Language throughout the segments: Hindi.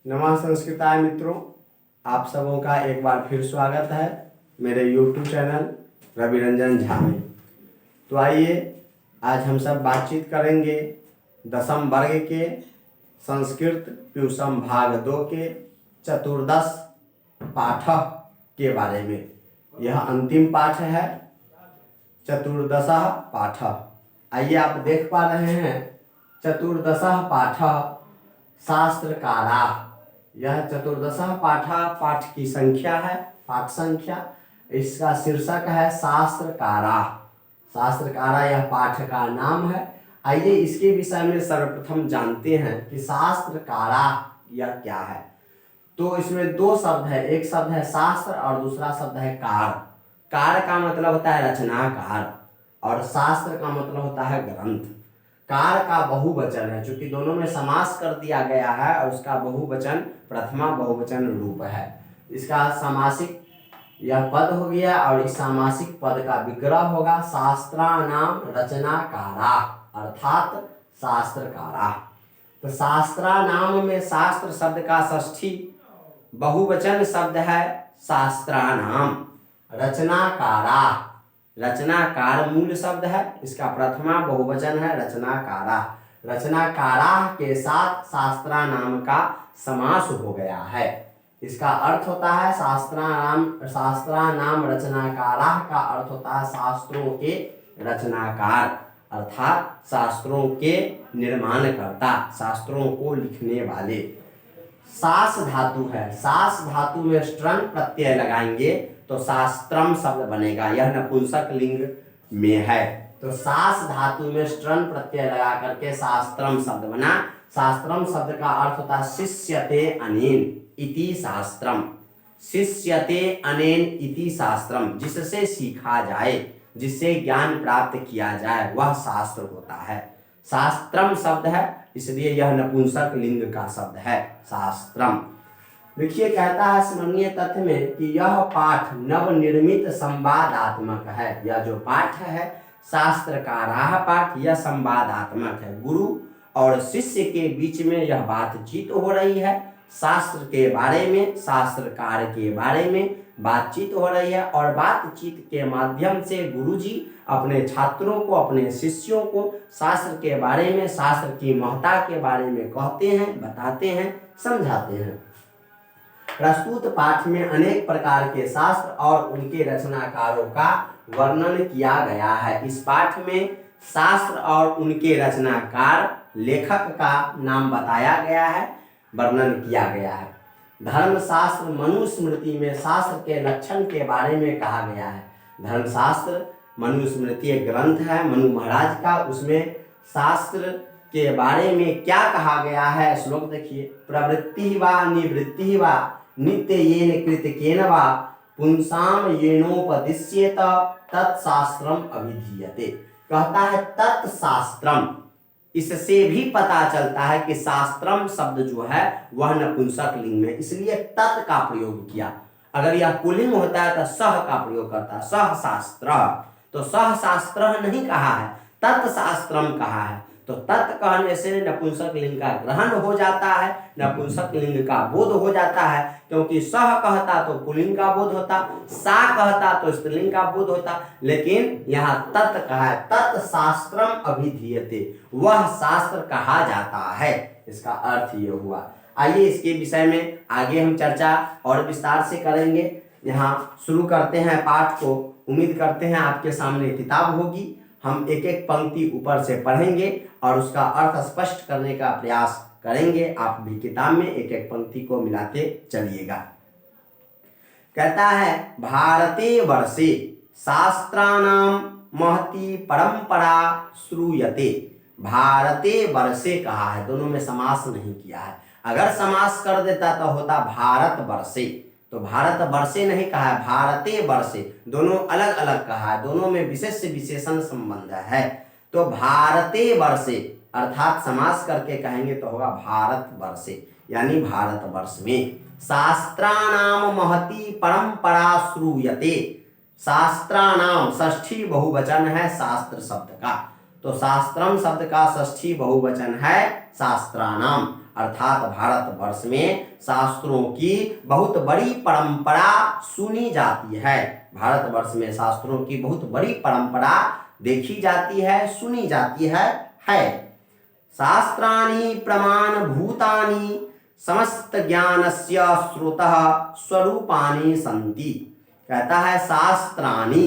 नमः संस्कृताय मित्रों, आप सबों का एक बार फिर स्वागत है मेरे YouTube चैनल रवि रंजन झा में। तो आइए आज हम सब बातचीत करेंगे दसम वर्ग के संस्कृत प्यूसम भाग 2 के चतुर्दश पाठ के बारे में। यह अंतिम पाठ है, चतुर्दशः पाठ। आइए आप देख पा रहे हैं चतुर्दशः पाठ शास्त्रकारा। यह चतुर्दशः पाठ की संख्या है, पाठ संख्या। इसका शीर्षक है शास्त्रकारा। शास्त्रकारा यह पाठ का नाम है। आइए इसके विषय में सर्वप्रथम जानते हैं कि शास्त्रकारा यह क्या है। तो इसमें दो शब्द है, एक शब्द है शास्त्र और दूसरा शब्द है कार। कार का मतलब होता है रचनाकार और शास्त्र का मतलब होता है ग्रंथ। कार का बहुवचन है, चूंकि दोनों में समास कर दिया गया है और उसका बहुवचन प्रथमा बहुवचन रूप है। इसका समासिक यह पद हो गया और इस सामासिक पद का विग्रह होगा शास्त्रानाम रचनाकारा अर्थात शास्त्रकारा। तो शास्त्रानाम में शास्त्र शब्द का षष्ठी बहुवचन शब्द है शास्त्रानाम। रचनाकारा, रचनाकार मूल शब्द है, इसका प्रथमा बहुवचन है रचनाकारा। रचनाकारा के साथ शास्त्रानाम का समास हो गया है। इसका अर्थ होता है शास्त्रानाम रचनाकारा का अर्थ होता है शास्त्रों के रचनाकार अर्थात शास्त्रों के निर्माणकर्ता, शास्त्रों को लिखने वाले। शास धातु है, शास धातु में स्त्रन प्रत्यय लगाएंगे तो शास्त्रम शब्द बनेगा। यह नपुंसक लिंग में है, तो शास धातु में स्त्रन प्रत्यय लगा करके शास्त्रम शब्द बना। शास्त्रम शब्द का अर्थ होता है शिष्यते अनेन इति शास्त्रम। शिष्यते अनेन इति शास्त्रम, जिससे सीखा जाए, जिससे ज्ञान प्राप्त किया जाए, वह शास्त्र होता है। शास्त्रम शब्द है, इसलिए यह नपुंसक लिंग का शब्द है शास्त्रम। देखिए कहता है स्मरणीय तथ्य में कि यह पाठ नवनिर्मित संवादात्मक है। यह जो पाठ है शास्त्रकारा पाठ, यह संवादात्मक है। गुरु और शिष्य के बीच में यह बातचीत हो रही है। शास्त्र के बारे में, शास्त्रकार के बारे में बातचीत हो रही है और बातचीत के माध्यम से गुरुजी अपने छात्रों को, अपने शिष्यों को शास्त्र के बारे में, शास्त्र की महत्ता के बारे में कहते हैं, बताते हैं, समझाते हैं। प्रस्तुत पाठ में अनेक प्रकार के शास्त्र और उनके रचनाकारों का वर्णन किया गया है। इस पाठ में शास्त्र और उनके रचनाकार, लेखक का नाम बताया गया है, वर्णन किया गया है। धर्मशास्त्र मनुस्मृति में शास्त्र के लक्षण के बारे में कहा गया है। धर्मशास्त्र मनुस्मृति एक ग्रंथ है मनु महाराज का, उसमें शास्त्र के बारे में क्या कहा गया है श्लोक देखिए। प्रवृत्ति वा निवृत्ति वा नित्य येन कृतकेन वा पुंसाम येनोपदिश्येत तत्शास्त्रम अभिधीयते। कहता है तत्शास्त्रम, इससे भी पता चलता है कि शास्त्रम शब्द जो है वह नपुंसक लिंग में, इसलिए तत् का प्रयोग किया। अगर यह पुल्लिंग होता है तो सह का प्रयोग करता है, सह शास्त्र। तो सह शास्त्र नहीं कहा है, तत्शास्त्रम कहा है। तो तत् कहने से नपुंसक लिंग का ग्रहण हो जाता है, नपुंसक लिंग का बोध हो जाता है। क्योंकि सह कहता तो पुल्लिंग का बोध होता, सा कहता तो स्त्रीलिंग का बोध होता, लेकिन यहाँ तत् कहा है, तत्शास्त्रम अभिधीयते, वह शास्त्र कहा जाता है। इसका अर्थ ये हुआ। आइए इसके विषय में आगे हम चर्चा और विस्तार से करेंगे। यहाँ शुरू करते हैं पाठ को। उम्मीद करते हैं आपके सामने किताब होगी, हम एक एक पंक्ति ऊपर से पढ़ेंगे और उसका अर्थ स्पष्ट करने का प्रयास करेंगे। आप भी किताब में एक एक पंक्ति को मिलाते चलिएगा। कहता है भारते वर्षे शास्त्राणाम महती परंपरा श्रूयते। भारते वर्षे कहा है, दोनों में समास नहीं किया है। अगर समास कर देता तो होता भारत वर्षे, तो भारत वर्षे नहीं कहा है, भारते वर्षे, दोनों अलग अलग कहा है, दोनों में विशेष विशेषण संबंध है। तो भारते वर्षे अर्थात समास करके कहेंगे तो होगा भारत वर्षे, यानी भारत वर्ष में। शास्त्राणाम महती परंपरा श्रूयते। शास्त्राणाम षष्ठी बहुवचन है शास्त्र शब्द का, तो शास्त्रम शब्द का षष्ठी बहुवचन है शास्त्रानाम अर्थात भारतवर्ष में शास्त्रों की बहुत बड़ी परंपरा सुनी जाती है। भारतवर्ष में शास्त्रों की बहुत बड़ी परंपरा देखी जाती है, सुनी जाती है। शास्त्राणि प्रमाण भूतानि समस्त ज्ञानस्य स्रोतः स्वरूपानि सन्ति। कहता है शास्त्राणि,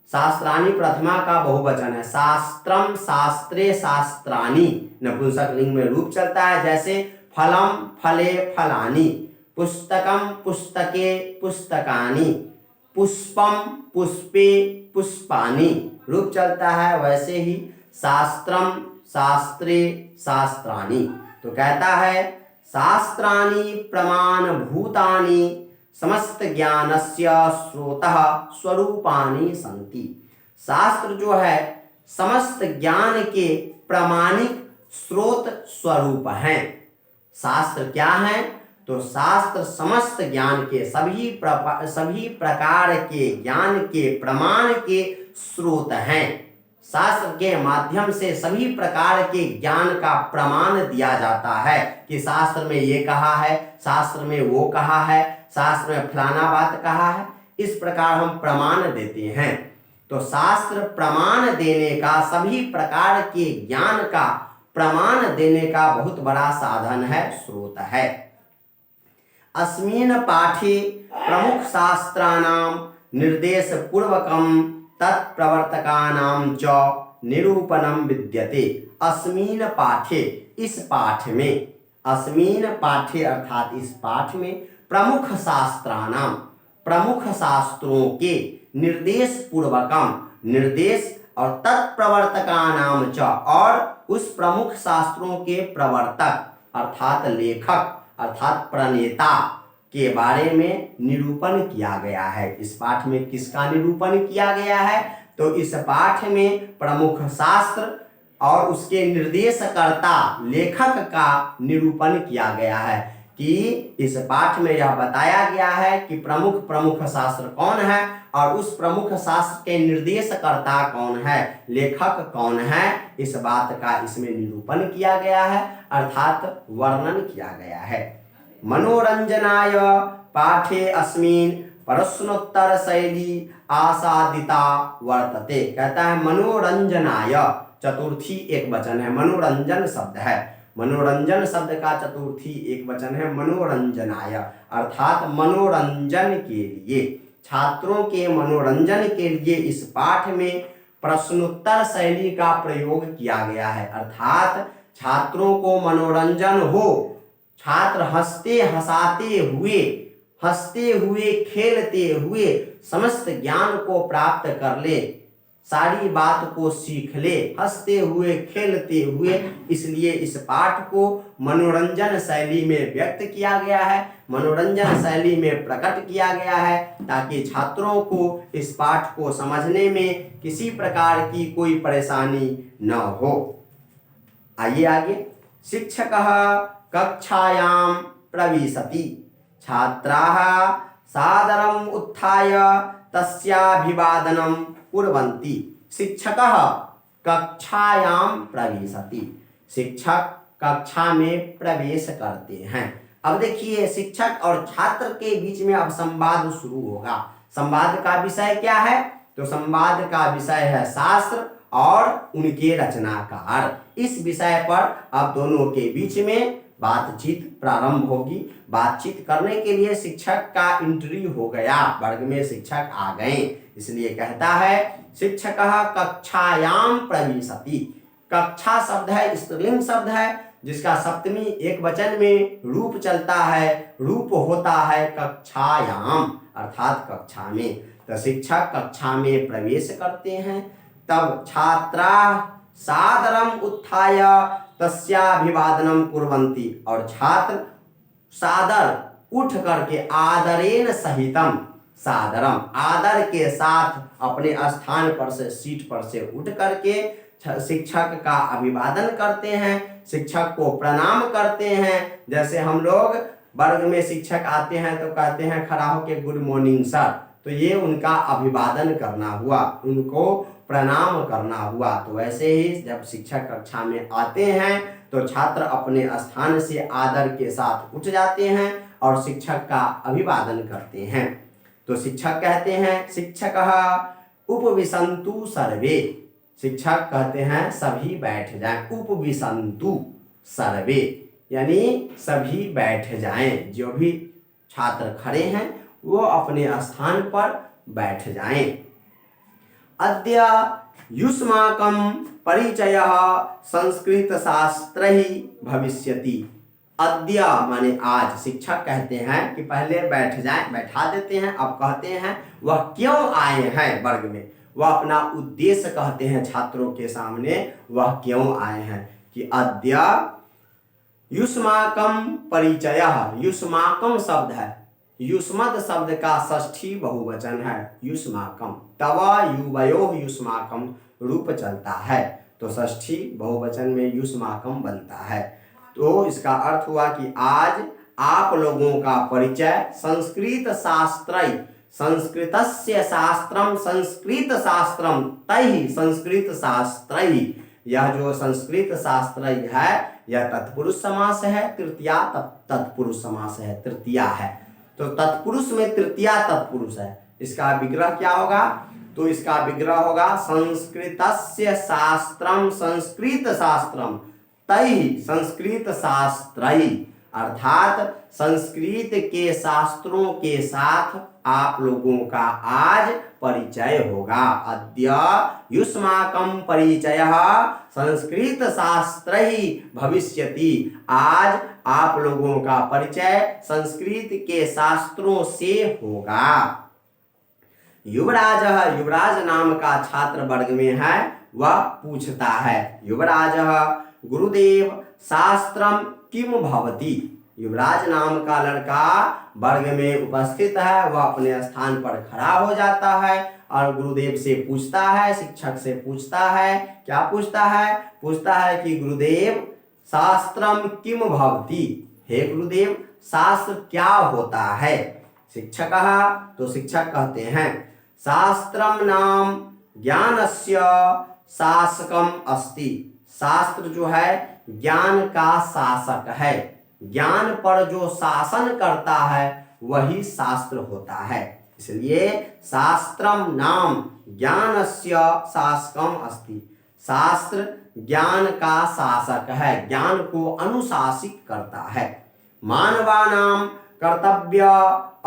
शास्त्राणि प्रथमा का बहुवचन है। शास्त्रम, शास्त्रे, शास्त्राणि नपुंसक लिंग में रूप चलता है। जैसे फलम, फले, फलानि, पुस्तकम, पुस्तके, पुस्तकानि, पुष्पम, पुष्पे, पुष्पानि रूप चलता है। वैसे ही शास्त्रम, शास्त्रे, शास्त्राणि। तो कहता है शास्त्राणि प्रमाण भूतानि समस्त ज्ञानस्य स्रोतः स्वरूपानि सन्ति। शास्त्र जो है समस्त ज्ञान के प्रामाणिक स्रोत स्वरूप हैं। शास्त्र क्या है? तो शास्त्र समस्त ज्ञान के सभी प्रकार के ज्ञान के प्रमाण के स्रोत हैं। शास्त्र के माध्यम से सभी प्रकार के ज्ञान का प्रमाण दिया जाता है कि शास्त्र में ये कहा है, शास्त्र में वो कहा है, शास्त्र में फलाना बात कहा है। इस प्रकार हम प्रमाण देते हैं। तो शास्त्र प्रमाण देने का, सभी प्रकार के ज्ञान का प्रमाण देने का बहुत बड़ा साधन है, स्रोत है। अस्मिन् पाठे प्रमुख शास्त्राणां निर्देश पूर्वकं तत्प्रवर्तकानां च निरूपणं विद्यते। अस्मिन् पाठे, इस पाठ में, अस्मिन् पाठे अर्थात इस पाठ में प्रमुख शास्त्राणां, प्रमुख शास्त्रों के निर्देश पूर्वकम, निर्देश और तत्प्रवर्तकानां च, और उस प्रमुख शास्त्रों के प्रवर्तक अर्थात लेखक अर्थात प्रणेता के बारे में निरूपण किया गया है। इस पाठ में किसका निरूपण किया गया है? तो इस पाठ में प्रमुख शास्त्र और उसके निर्देशकर्ता लेखक का निरूपण किया गया है कि इस पाठ में यह बताया गया है कि प्रमुख शास्त्र कौन है और उस प्रमुख शास्त्र के निर्देशकर्ता कौन है, लेखक कौन है। इस बात का इसमें निरूपण किया गया है अर्थात वर्णन किया गया है। मनोरंजनाय पाठे अस्मिन् प्रश्नोत्तर शैली आसादिता वर्तते। कहता है मनोरंजनाय, चतुर्थी एक वचन है, मनोरंजन शब्द है। मनोरंजन शब्द का चतुर्थी एक वचन है मनोरंजनाय, अर्थात मनोरंजन के लिए, छात्रों के मनोरंजन के लिए इस पाठ में प्रश्नोत्तर शैली का प्रयोग किया गया है। अर्थात छात्रों को मनोरंजन हो, छात्र हंसते हुए खेलते हुए समस्त ज्ञान को प्राप्त कर ले, सारी बात को सीख ले, हंसते हुए खेलते हुए। इसलिए इस पाठ को मनोरंजन शैली में व्यक्त किया गया है, मनोरंजन शैली में प्रकट किया गया है, ताकि छात्रों को इस पाठ को समझने में किसी प्रकार की कोई परेशानी न हो। आइए आगे। शिक्षकः कक्षायां प्रविशति, छात्राः सादरम् उत्थाय तस्याभिवादनं कुर्वन्ति। शिक्षकः कक्षायां प्रविशति, शिक्षक कक्षा में प्रवेश करते हैं। अब देखिए शिक्षक और छात्र के बीच में अब संवाद शुरू होगा। संवाद का विषय क्या है? तो संवाद का विषय है शास्त्र और उनके रचनाकार। इस विषय पर अब दोनों के बीच में बातचीत प्रारंभ होगी। बातचीत करने के लिए शिक्षक का एंट्री हो गया, वर्ग में शिक्षक आ गए, इसलिए कहता है शिक्षकः कक्षायां प्रविशति। कक्षा शब्द है, स्त्रीलिंग शब्द है, जिसका सप्तमी एक वचन में रूप चलता है, रूप होता है कक्षायां अर्थात कक्षा में। तो शिक्षक कक्षा में प्रवेश करते हैं, तब छात्राः सादरम् उत्थाय तस्याभिवादनं कुर्वन्ति, और छात्र सादर उठ करके, आदरेण सहितम, सादरम आदर के साथ अपने स्थान पर से, सीट पर से उठ करके शिक्षक का अभिवादन करते हैं, शिक्षक को प्रणाम करते हैं। जैसे हम लोग वर्ग में शिक्षक आते हैं तो कहते हैं खड़ा होके गुड मॉर्निंग सर, तो ये उनका अभिवादन करना हुआ, उनको प्रणाम करना हुआ। तो वैसे ही जब शिक्षक कक्षा में आते हैं तो छात्र अपने स्थान से आदर के साथ उठ जाते हैं और शिक्षक का अभिवादन करते हैं। तो शिक्षक कहते हैं, शिक्षक उपविशन्तु सर्वे, शिक्षक कहते हैं सभी बैठ जाएं। उपविशन्तु सर्वे यानी सभी बैठ जाएं, जो भी छात्र खड़े हैं वो अपने स्थान पर बैठ जाएं। अद्य युष्माकं परिचयः संस्कृत शास्त्रैः भविष्यति। अद्य माने आज, शिक्षक कहते हैं कि पहले बैठ जाएं, बैठा देते हैं। अब कहते हैं वह क्यों आए हैं वर्ग में, वह अपना उद्देश्य कहते हैं छात्रों के सामने, वह क्यों आए हैं कि अद्य युष्माकं परिचयः, युष्माकं शब्द है, युष्मद शब्द का षष्ठी बहुवचन है युष्माकं, तव युवयोः युष्माकं रूप चलता है, तो षष्ठी बहुवचन में युष्माकं बनता है। तो इसका अर्थ हुआ कि आज आप लोगों का परिचय संस्कृत शास्त्रै, संस्कृतस्य शास्त्रम संस्कृत शास्त्रम तैः संस्कृत शास्त्रै, यह जो संस्कृत शास्त्रै है यह तत्पुरुष समास है, तृतीया तत्पुरुष समास है, तृतीया है। तो तत्पुरुष में तृतीया तत्पुरुष है, इसका विग्रह क्या होगा, तो इसका विग्रह होगा संस्कृतस्य शास्त्रम संस्कृत शास्त्रम तैः संस्कृत शास्त्रै, अर्थात संस्कृत के शास्त्रों के साथ आप लोगों का आज परिचय होगा। अद्य युष्माकं परिचयः संस्कृत शास्त्रैः भविष्यति, आज आप लोगों का परिचय संस्कृत के शास्त्रों से होगा। युवराज, युवराज नाम का छात्र वर्ग में है, वह पूछता है, युवराज गुरुदेव शास्त्रम किम भवति। युवराज नाम का लड़का वर्ग में उपस्थित है, वह अपने स्थान पर खड़ा हो जाता है और गुरुदेव से पूछता है, शिक्षक से पूछता है, क्या पूछता है, पूछता है कि गुरुदेव शास्त्रम किम भवति, हे गुरुदेव शास्त्र क्या होता है। शिक्षकः, तो शिक्षक कहते हैं शास्त्रम नाम ज्ञानस्य शासकम अस्ति, शास्त्र जो है ज्ञान का शासक है, ज्ञान पर जो शासन करता है वही शास्त्र होता है, इसलिए शास्त्रम नाम ज्ञानस्य शासकम अस्ति, शास्त्र ज्ञान का शासक है, ज्ञान को अनुशासित करता है। मानवानां कर्तव्य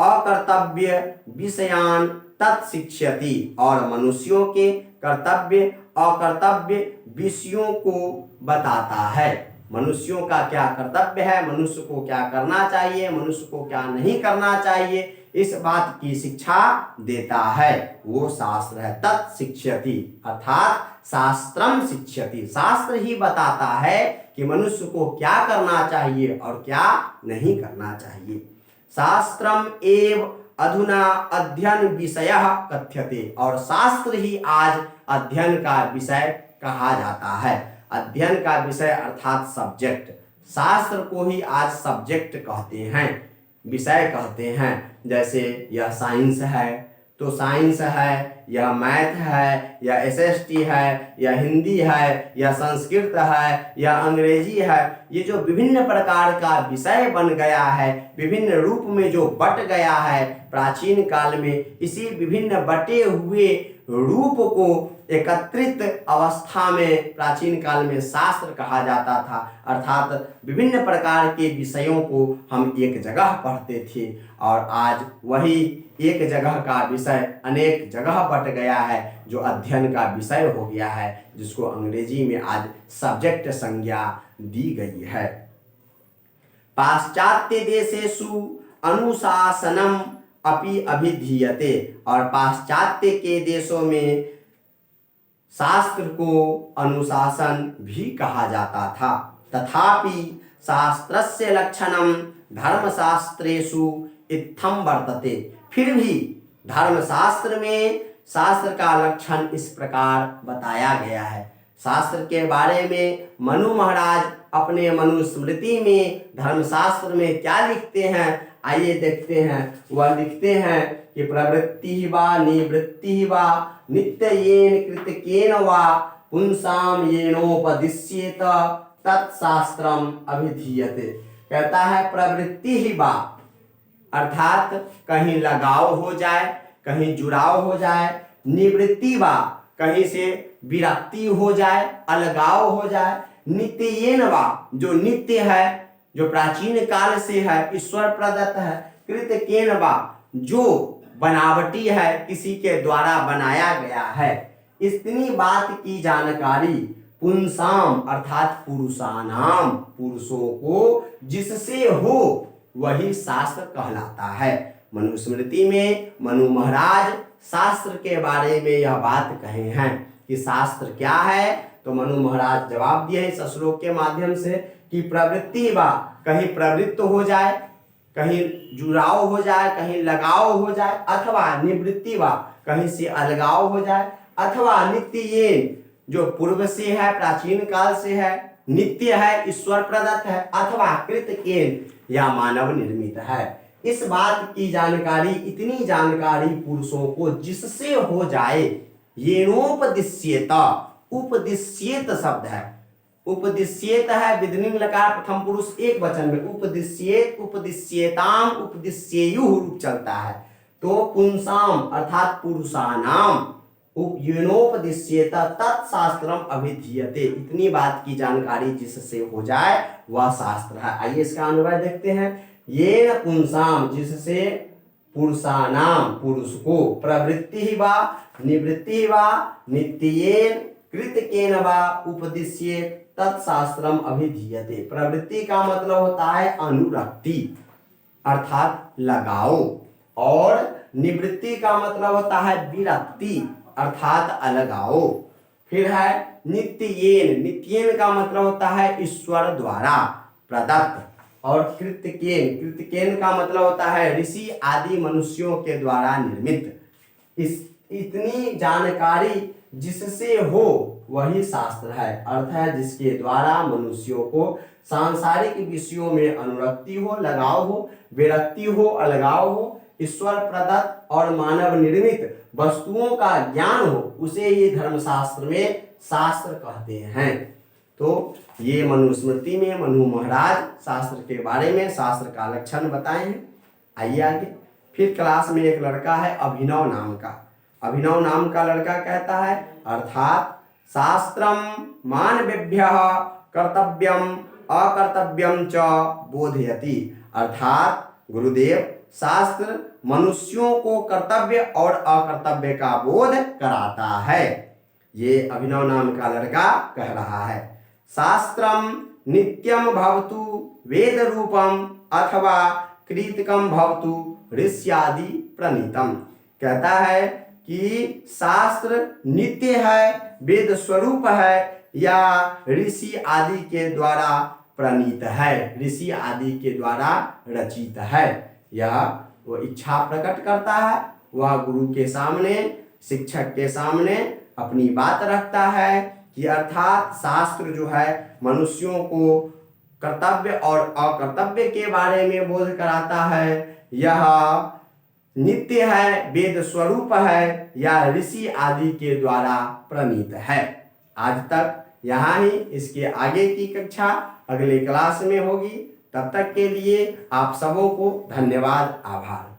अकर्तव्य विषयान तत्शिक्षति, और मनुष्यों के कर्तव्य अकर्तव्य विषयों को बताता है, मनुष्यों का क्या कर्तव्य है, मनुष्य को क्या करना चाहिए, मनुष्य को क्या नहीं करना चाहिए, इस बात की शिक्षा देता है, वो शास्त्र है। तत्शिक्षति अर्थात शास्त्रम शिक्षति, शास्त्र ही बताता है कि मनुष्य को क्या करना चाहिए और क्या नहीं करना चाहिए। शास्त्रम एव अधुना अध्ययन विषयः कथ्यते, और शास्त्र ही आज अध्ययन का विषय कहा जाता है। अध्ययन का विषय अर्थात सब्जेक्ट, शास्त्र को ही आज सब्जेक्ट कहते हैं, विषय कहते हैं। जैसे यह साइंस है तो साइंस है, यह मैथ है, यह एसएसटी है, यह हिंदी है, यह संस्कृत है, यह अंग्रेजी है, ये जो विभिन्न प्रकार का विषय बन गया है, विभिन्न रूप में जो बट गया है प्राचीन काल में, इसी विभिन्न बटे हुए रूप को एकत्रित अवस्था में प्राचीन काल में शास्त्र कहा जाता था। अर्थात विभिन्न प्रकार के विषयों को हम एक जगह पढ़ते थे और आज वही एक जगह का विषय अनेक जगह बट गया है, जो अध्ययन का विषय हो गया है, जिसको अंग्रेजी में आज सब्जेक्ट संज्ञा दी गई है। पाश्चात्य देशेषु अनुशासनम अपि अभिधीयते, और पाश्चात्य के देशों में शास्त्र को अनुशासन भी कहा जाता था। तथापि शास्त्रस्य लक्षणम धर्मशास्त्रेषु इत्थम वर्तते, फिर भी धर्मशास्त्र में शास्त्र का लक्षण इस प्रकार बताया गया है। शास्त्र के बारे में मनु महाराज अपने मनुस्मृति में धर्मशास्त्र में क्या लिखते हैं, आइए देखते हैं। वह लिखते हैं कि प्रवृत्ति वा निवृत्ति वा नित्ययेन कृतकेन वा पुंसाम येनोपदिश्येत तत्शास्त्रम अभिधीयते। कहता है प्रवृत्ति ही वा, अर्थात कहीं लगाव हो जाए, कहीं जुड़ाव हो जाए, निवृत्ति वा, कहीं से विरक्ति हो जाए, अलगाव हो जाए, नित्येन वा, जो नित्य है, जो प्राचीन काल से है, ईश्वर प्रदत्त है, कृतकेन वा, जो बनावटी है, किसी के द्वारा बनाया गया है। इतनी बात की जानकारी पुंसाम अर्थात पुरुषानाम, पुरुषों को जिससे हो वही शास्त्र कहलाता है। मनुस्मृति में मनु महाराज शास्त्र के बारे में यह बात कहे हैं कि शास्त्र क्या है, तो मनु महाराज जवाब दिए इस श्लोक के माध्यम से कि प्रवृत्ति वा, कहीं प्रवृत्त हो जाए, कहीं जुड़ाव हो जाए, कहीं लगाव हो जाए, अथवा निवृत्ति वा, कहीं से अलगाव हो जाए, अथवा नित्य, जो पूर्व से है, प्राचीन काल से है, नित्य है, ईश्वर प्रदत्त है, अथवा कृतकेन या मानव निर्मित है। इस बात की जानकारी, इतनी जानकारी पुरुषों को जिससे हो जाए, येनोपदिश्येत, उपदिश्येत शब्द है, उपदिश्येत है विधिलिंग लकार प्रथम पुरुष एक वचन में, उपदिश्येत, उपदिश्येताम, उपदिश्येयुः रूप चलता है। तो पुंसाम अर्थात पुरुषानाम येनोपदिश्येत तत्शास्त्रम अभिधीयते, इतनी बात की जानकारी जिससे हो जाए वह शास्त्र है। आइए इसका अन्वय देखते हैं। येन पुंसाम, जिससे पुरुषानाम, पुरुष को, प्रवृत्ति वा, निवृत्ति वा, नित्येन, कृतकेन वा, उपदिश्येत तत्शास्त्रम अभिधीयते। प्रवृत्ति का मतलब होता है अनुरक्ति अर्थात लगाओ, और निवृत्ति का मतलब होता है विरक्ति अर्थात अलगाओ। फिर है नित्येन, नित्येन का मतलब होता है ईश्वर द्वारा प्रदत्त, और कृतकेन, कृतकेन का मतलब होता है ऋषि आदि मनुष्यों के द्वारा निर्मित। इतनी जानकारी जिससे हो वही शास्त्र है, अर्थ है जिसके द्वारा मनुष्यों को सांसारिक विषयों में अनुरक्ति हो, लगाव हो, विरक्ति हो, अलगाव हो, ईश्वर प्रदत्त और मानव निर्मित वस्तुओं का ज्ञान हो, उसे ये धर्मशास्त्र में शास्त्र कहते हैं। तो ये मनुस्मृति में मनु महाराज शास्त्र के बारे में शास्त्र का लक्षण बताए हैं। आइए आगे। फिर क्लास में एक लड़का है अभिनव नाम का, अभिनव नाम का लड़का कहता है अर्थात शास्त्रम मानवेभ्यः कर्तव्यम अकर्तव्यम च बोधयति, अर्थात गुरुदेव शास्त्र मनुष्यों को कर्तव्य और अकर्तव्य का बोध कराता है। ये अभिनव नाम का लड़का कह रहा है। शास्त्रम नित्यम भवतु वेद रूपम अथवा कृतकम भवतु ऋष्यादि प्रणीतम, कहता है कि शास्त्र नित्य है, वेद स्वरूप है, या ऋषि आदि के द्वारा प्रणीत है, ऋषि आदि के द्वारा रचित है। यह वो इच्छा प्रकट करता है, वह गुरु के सामने, शिक्षक के सामने अपनी बात रखता है कि अर्थात शास्त्र जो है मनुष्यों को कर्तव्य और अकर्तव्य के बारे में बोध कराता है। यह नित्य है, वेद स्वरूप है, या ऋषि आदि के द्वारा प्रणीत है। आज तक यहाँ ही, इसके आगे की कक्षा अगले क्लास में होगी। तब तक के लिए आप सबों को धन्यवाद, आभार।